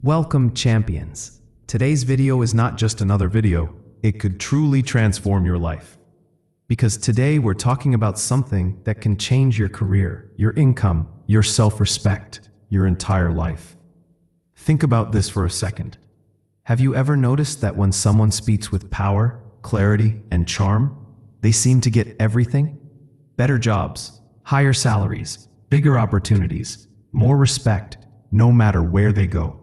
Welcome, champions. Today's video is not just another video, it could truly transform your life. Because today we're talking about something that can change your career, your income, your self-respect, your entire life. Think about this for a second. Have you ever noticed that when someone speaks with power, clarity, and charm, they seem to get everything? Better jobs, higher salaries, bigger opportunities, more respect, no matter where they go.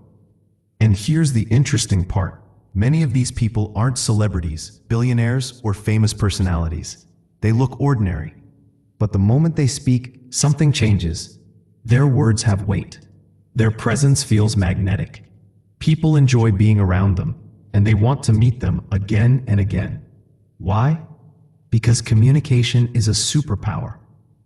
And here's the interesting part. Many of these people aren't celebrities, billionaires, or famous personalities. They look ordinary. But the moment they speak, something changes. Their words have weight. Their presence feels magnetic. People enjoy being around them, and they want to meet them again and again. Why? Because communication is a superpower.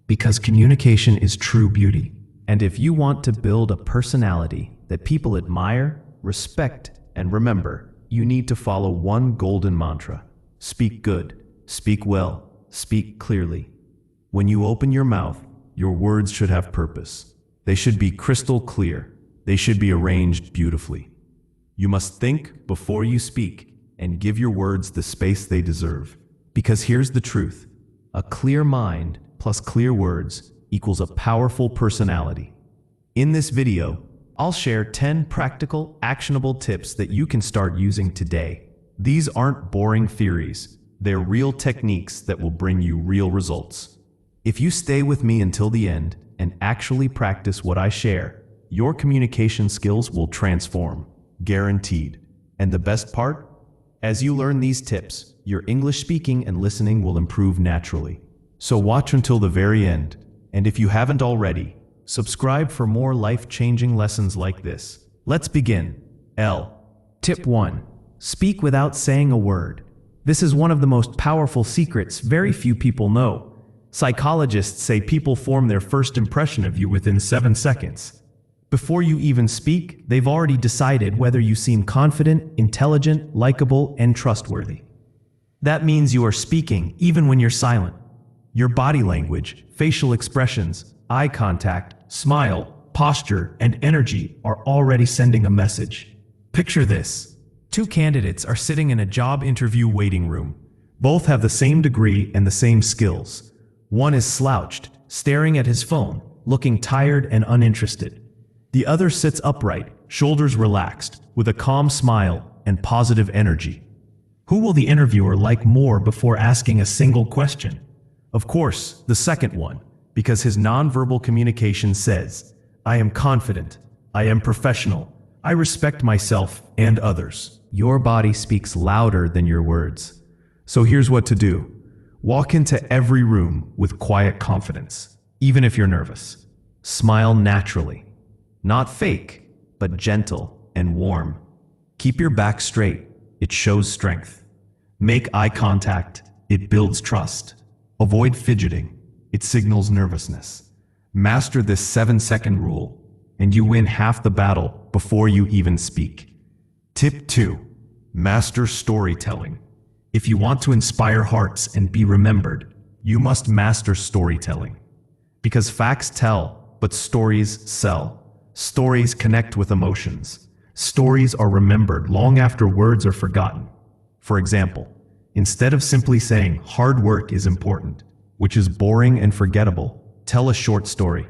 Because communication is true beauty. And if you want to build a personality that people admire, respect, and remember, you need to follow one golden mantra. Speak good, speak well, speak clearly. When you open your mouth, your words should have purpose. They should be crystal clear. They should be arranged beautifully. You must think before you speak and give your words the space they deserve. Because here's the truth. A clear mind plus clear words equals a powerful personality. In this video, I'll share 10 practical, actionable tips that you can start using today. These aren't boring theories. They're real techniques that will bring you real results. If you stay with me until the end and actually practice what I share, your communication skills will transform. Guaranteed. And the best part? As you learn these tips, your English speaking and listening will improve naturally. So watch until the very end. And if you haven't already, subscribe for more life-changing lessons like this. Let's begin. Tip 1. Speak without saying a word. This is one of the most powerful secrets very few people know. Psychologists say people form their first impression of you within 7 seconds. Before you even speak, they've already decided whether you seem confident, intelligent, likable, and trustworthy. That means you are speaking even when you're silent. Your body language, facial expressions, eye contact, smile, posture, and energy are already sending a message. Picture this. Two candidates are sitting in a job interview waiting room. Both have the same degree and the same skills. One is slouched, staring at his phone, looking tired and uninterested. The other sits upright, shoulders relaxed, with a calm smile and positive energy. Who will the interviewer like more before asking a single question? Of course, the second one. Because his nonverbal communication says, I am confident, I am professional, I respect myself and others. Your body speaks louder than your words. So here's what to do. Walk into every room with quiet confidence, even if you're nervous. Smile naturally. Not fake, but gentle and warm. Keep your back straight. It shows strength. Make eye contact. It builds trust. Avoid fidgeting. It signals nervousness. Master this 7-second rule, and you win half the battle before you even speak. Tip 2. Master storytelling. If you want to inspire hearts and be remembered, you must master storytelling. Because facts tell, but stories sell. Stories connect with emotions. Stories are remembered long after words are forgotten. For example, instead of simply saying hard work is important, which is boring and forgettable, tell a short story.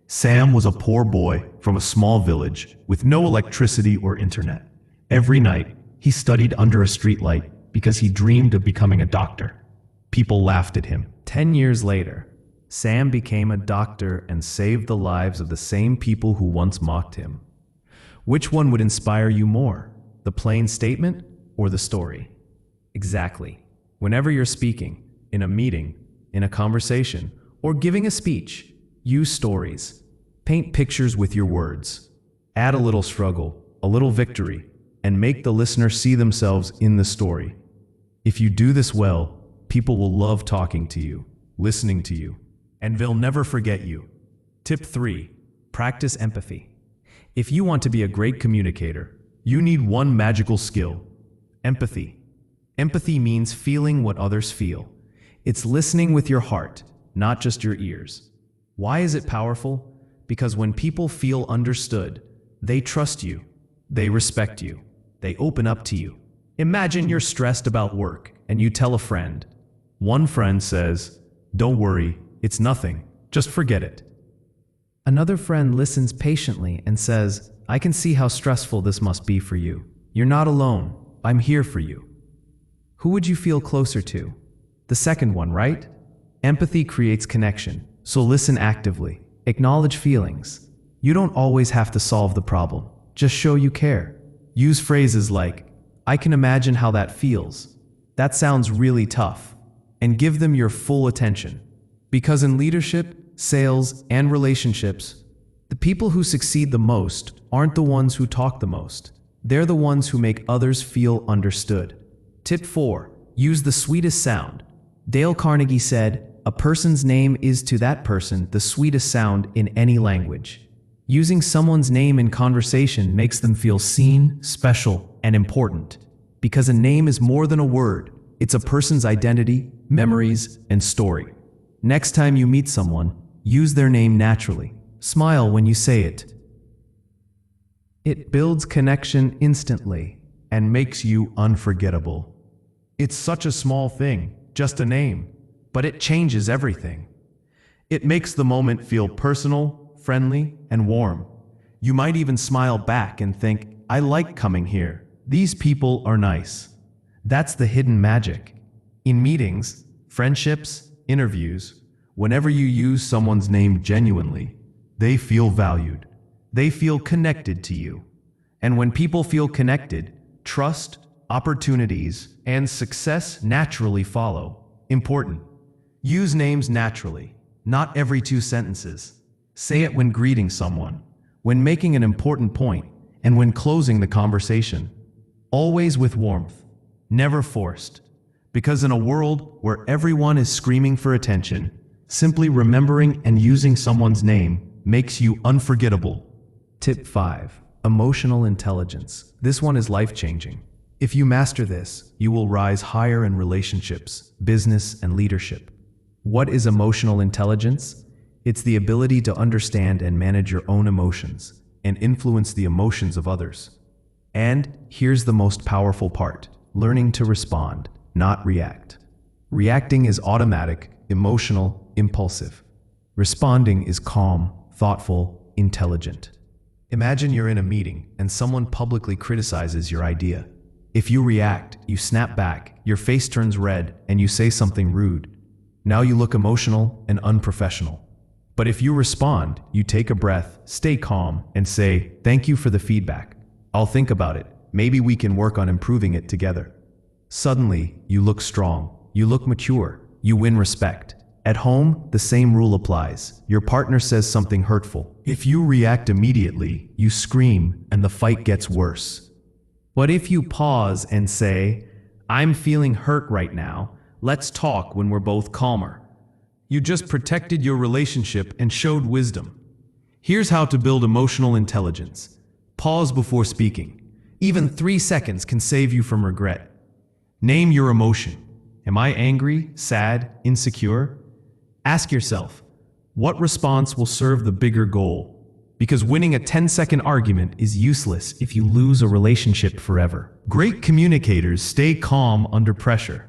Sam was a poor boy from a small village with no electricity or internet. Every night, he studied under a streetlight because he dreamed of becoming a doctor. People laughed at him. 10 years later, Sam became a doctor and saved the lives of the same people who once mocked him. Which one would inspire you more, the plain statement or the story? Exactly. Whenever you're speaking, in a meeting, in a conversation, or giving a speech, use stories. Paint pictures with your words. Add a little struggle, a little victory, and make the listener see themselves in the story. If you do this well, people will love talking to you, listening to you, and they'll never forget you. Tip 3. Practice empathy. If you want to be a great communicator, you need one magical skill: empathy. Empathy means feeling what others feel. It's listening with your heart, not just your ears. Why is it powerful? Because when people feel understood, they trust you. They respect you. They open up to you. Imagine you're stressed about work and you tell a friend. One friend says, "Don't worry, it's nothing, just forget it." Another friend listens patiently and says, "I can see how stressful this must be for you. You're not alone. I'm here for you." Who would you feel closer to? The second one, right? Empathy creates connection, so listen actively. Acknowledge feelings. You don't always have to solve the problem. Just show you care. Use phrases like, "I can imagine how that feels. That sounds really tough." And give them your full attention. Because in leadership, sales, and relationships, the people who succeed the most aren't the ones who talk the most. They're the ones who make others feel understood. Tip 4. Use the sweetest sound. Dale Carnegie said, "A person's name is to that person the sweetest sound in any language." Using someone's name in conversation makes them feel seen, special, and important. Because a name is more than a word. It's a person's identity, memories, and story. Next time you meet someone, use their name naturally. Smile when you say it. It builds connection instantly and makes you unforgettable. It's such a small thing, just a name, but it changes everything. It makes the moment feel personal, friendly, and warm. You might even smile back and think, "I like coming here. These people are nice." That's the hidden magic. In meetings, friendships, interviews, whenever you use someone's name genuinely, they feel valued. They feel connected to you. And when people feel connected, trust, opportunities, and success naturally follow. Important. Use names naturally, not every 2 sentences. Say it when greeting someone, when making an important point, and when closing the conversation. Always with warmth. Never forced. Because in a world where everyone is screaming for attention, simply remembering and using someone's name makes you unforgettable. Tip 5. Emotional intelligence. This one is life-changing. If you master this, you will rise higher in relationships, business, and leadership. What is emotional intelligence? It's the ability to understand and manage your own emotions and influence the emotions of others. And here's the most powerful part. Learning to respond, not react. Reacting is automatic, emotional, impulsive. Responding is calm, thoughtful, intelligent. Imagine you're in a meeting and someone publicly criticizes your idea. If you react, you snap back, your face turns red, and you say something rude. Now you look emotional and unprofessional. But if you respond, you take a breath, stay calm, and say, "Thank you for the feedback. I'll think about it. Maybe we can work on improving it together." Suddenly, you look strong, you look mature, you win respect. At home, the same rule applies. Your partner says something hurtful. If you react immediately, you scream and the fight gets worse. But if you pause and say, "I'm feeling hurt right now, let's talk when we're both calmer," you just protected your relationship and showed wisdom. Here's how to build emotional intelligence. Pause before speaking. Even 3 seconds can save you from regret. Name your emotion. Am I angry, sad, insecure? Ask yourself, what response will serve the bigger goal? Because winning a 10-second argument is useless if you lose a relationship forever. Great communicators stay calm under pressure.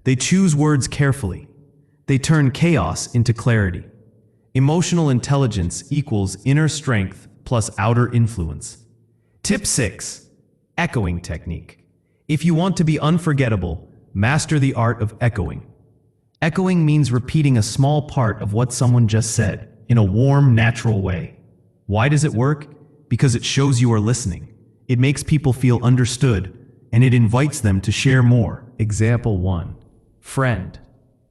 They choose words carefully. They turn chaos into clarity. Emotional intelligence equals inner strength plus outer influence. Tip 6. Echoing technique. If you want to be unforgettable, master the art of echoing. Echoing means repeating a small part of what someone just said in a warm, natural way. Why does it work? Because it shows you are listening. It makes people feel understood, and it invites them to share more. Example 1. Friend: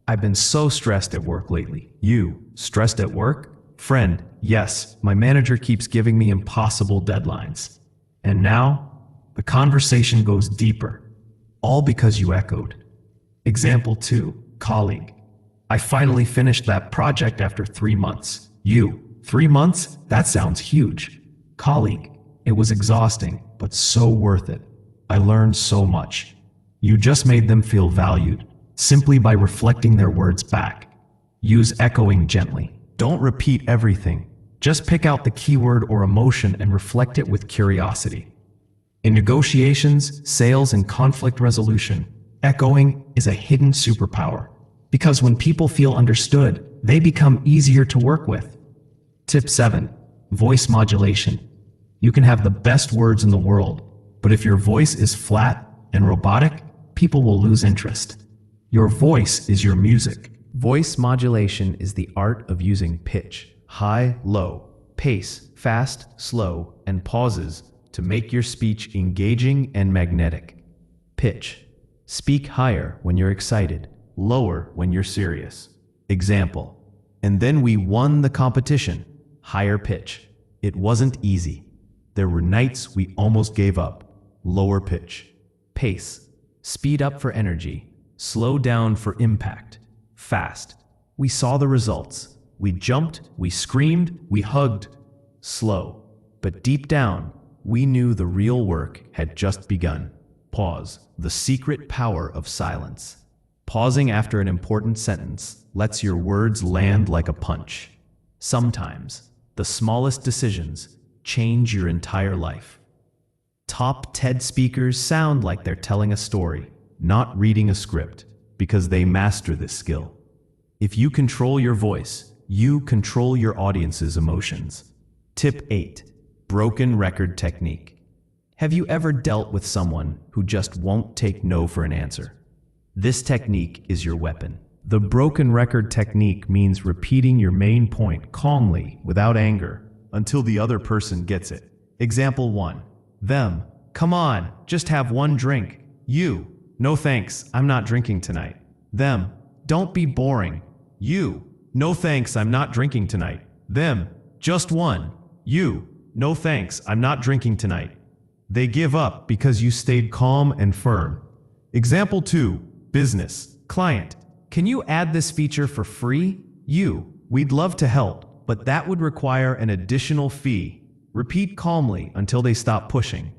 "I've been so stressed at work lately." You: "Stressed at work?" Friend: "Yes, my manager keeps giving me impossible deadlines." And now, the conversation goes deeper, all because you echoed. Example 2. Colleague: "I finally finished that project after 3 months." You: "3 months? That sounds huge." Colleague: "It was exhausting, but so worth it. I learned so much." You just made them feel valued, simply by reflecting their words back. Use echoing gently. Don't repeat everything. Just pick out the keyword or emotion and reflect it with curiosity. In negotiations, sales, and conflict resolution, echoing is a hidden superpower. Because when people feel understood, they become easier to work with. Tip 7. Voice modulation. You can have the best words in the world, but if your voice is flat and robotic, people will lose interest. Your voice is your music. Voice modulation is the art of using pitch, high, low, pace, fast, slow, and pauses to make your speech engaging and magnetic. Pitch. Speak higher when you're excited, lower when you're serious. Example. And then we won the competition. Higher pitch. It wasn't easy. There were nights we almost gave up. Lower pitch. Pace. Speed up for energy. Slow down for impact. Fast. We saw the results. We jumped, we screamed, we hugged. Slow. But deep down, we knew the real work had just begun. Pause. The secret power of silence. Pausing after an important sentence lets your words land like a punch. Sometimes, the smallest decisions change your entire life. Top TED speakers sound like they're telling a story, not reading a script, because they master this skill. If you control your voice, you control your audience's emotions. Tip 8. Broken record technique. Have you ever dealt with someone who just won't take no for an answer? This technique is your weapon. The broken record technique means repeating your main point calmly, without anger, until the other person gets it. Example 1. Them. Come on, just have one drink. You. No thanks, I'm not drinking tonight. Them. Don't be boring. You. No thanks, I'm not drinking tonight. Them. Just one. You. No thanks, I'm not drinking tonight. They give up because you stayed calm and firm. Example 2. Business. Client. Can you add this feature for free? You. We'd love to help, but that would require an additional fee. Repeat calmly until they stop pushing.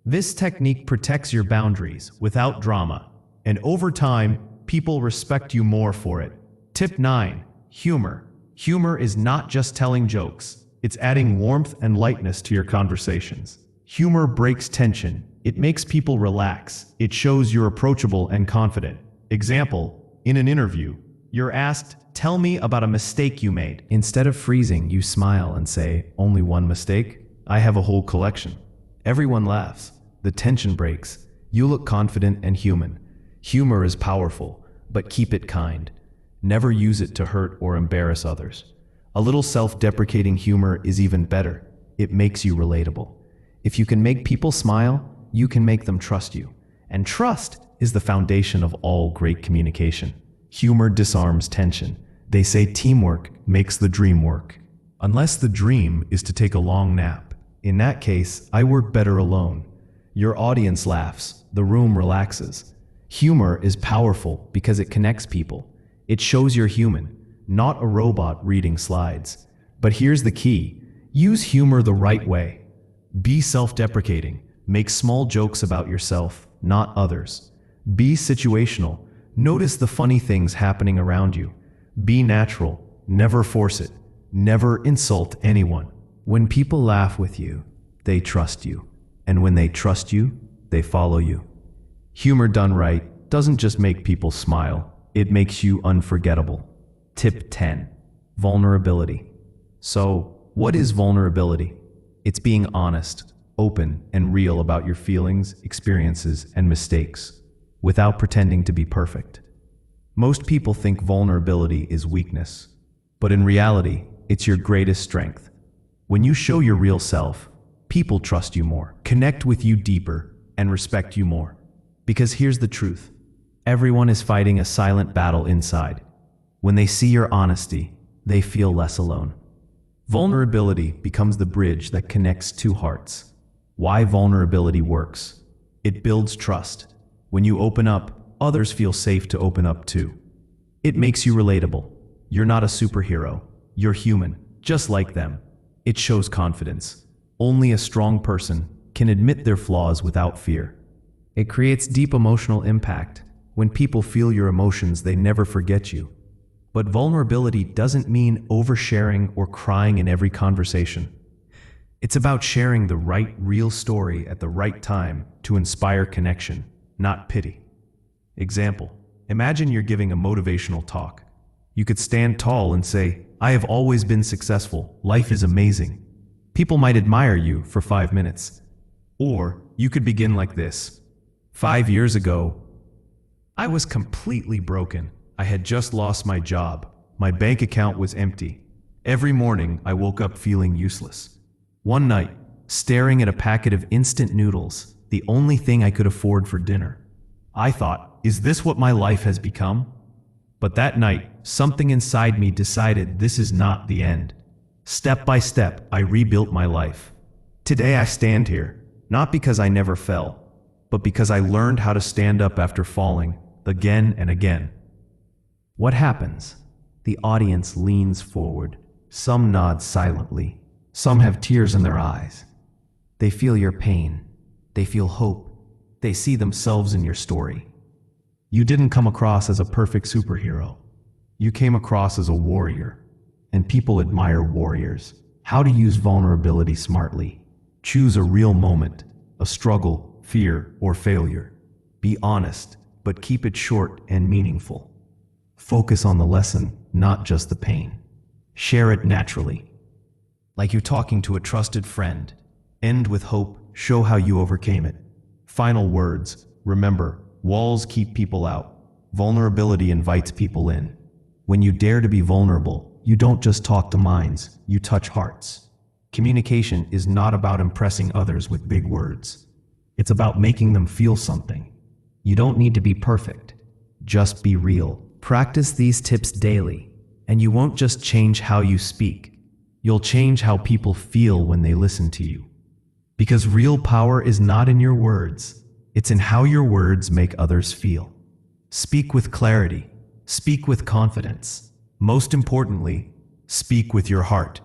This technique protects your boundaries without drama, and over time, people respect you more for it. Tip 9. Humor. Humor is not just telling jokes. It's adding warmth and lightness to your conversations. Humor breaks tension. It makes people relax. It shows you're approachable and confident. Example, in an interview, you're asked, "Tell me about a mistake you made." Instead of freezing, you smile and say, "Only one mistake? I have a whole collection." Everyone laughs. The tension breaks. You look confident and human. Humor is powerful, but keep it kind. Never use it to hurt or embarrass others. A little self-deprecating humor is even better. It makes you relatable. If you can make people smile, you can make them trust you. And trust is the foundation of all great communication. Humor disarms tension. They say teamwork makes the dream work. Unless the dream is to take a long nap. In that case, I work better alone. Your audience laughs. The room relaxes. Humor is powerful because it connects people. It shows you're human, not a robot reading slides. But here's the key. Use humor the right way. Be self-deprecating. Make small jokes about yourself, not others. Be situational. Notice the funny things happening around you. Be natural. Never force it. Never insult anyone. When people laugh with you, they trust you. And when they trust you, they follow you. Humor done right doesn't just make people smile, it makes you unforgettable. Tip 10. Vulnerability. So, what is vulnerability? It's being honest, open, and real about your feelings, experiences, and mistakes, without pretending to be perfect. Most people think vulnerability is weakness, but in reality, it's your greatest strength. When you show your real self, people trust you more, connect with you deeper, and respect you more. Because here's the truth. Everyone is fighting a silent battle inside. When they see your honesty, they feel less alone. Vulnerability becomes the bridge that connects two hearts. Why vulnerability works. It builds trust. When you open up, others feel safe to open up too. It makes you relatable. You're not a superhero. You're human, just like them. It shows confidence. Only a strong person can admit their flaws without fear. It creates deep emotional impact. When people feel your emotions, they never forget you. But vulnerability doesn't mean oversharing or crying in every conversation. It's about sharing the right, real story at the right time to inspire connection, not pity. Example: imagine you're giving a motivational talk. You could stand tall and say, "I have always been successful. Life is amazing." People might admire you for 5 minutes. Or you could begin like this: 5 years ago, I was completely broken. I had just lost my job. My bank account was empty. Every morning, I woke up feeling useless. One night, staring at a packet of instant noodles, the only thing I could afford for dinner, I thought, is this what my life has become? But that night, something inside me decided this is not the end. Step by step, I rebuilt my life. Today I stand here, not because I never fell, but because I learned how to stand up after falling, again and again. What happens? The audience leans forward. Some nod silently. Some have tears in their eyes. They feel your pain. They feel hope. They see themselves in your story. You didn't come across as a perfect superhero. You came across as a warrior. And people admire warriors. How to use vulnerability smartly. Choose a real moment, a struggle, fear, or failure. Be honest, but keep it short and meaningful. Focus on the lesson, not just the pain. Share it naturally, like you're talking to a trusted friend. End with hope, show how you overcame it. Final words: remember, walls keep people out. Vulnerability invites people in. When you dare to be vulnerable, you don't just talk to minds, you touch hearts. Communication is not about impressing others with big words. It's about making them feel something. You don't need to be perfect. Just be real. Practice these tips daily, and you won't just change how you speak. You'll change how people feel when they listen to you. Because real power is not in your words, it's in how your words make others feel. Speak with clarity. Speak with confidence. Most importantly, speak with your heart.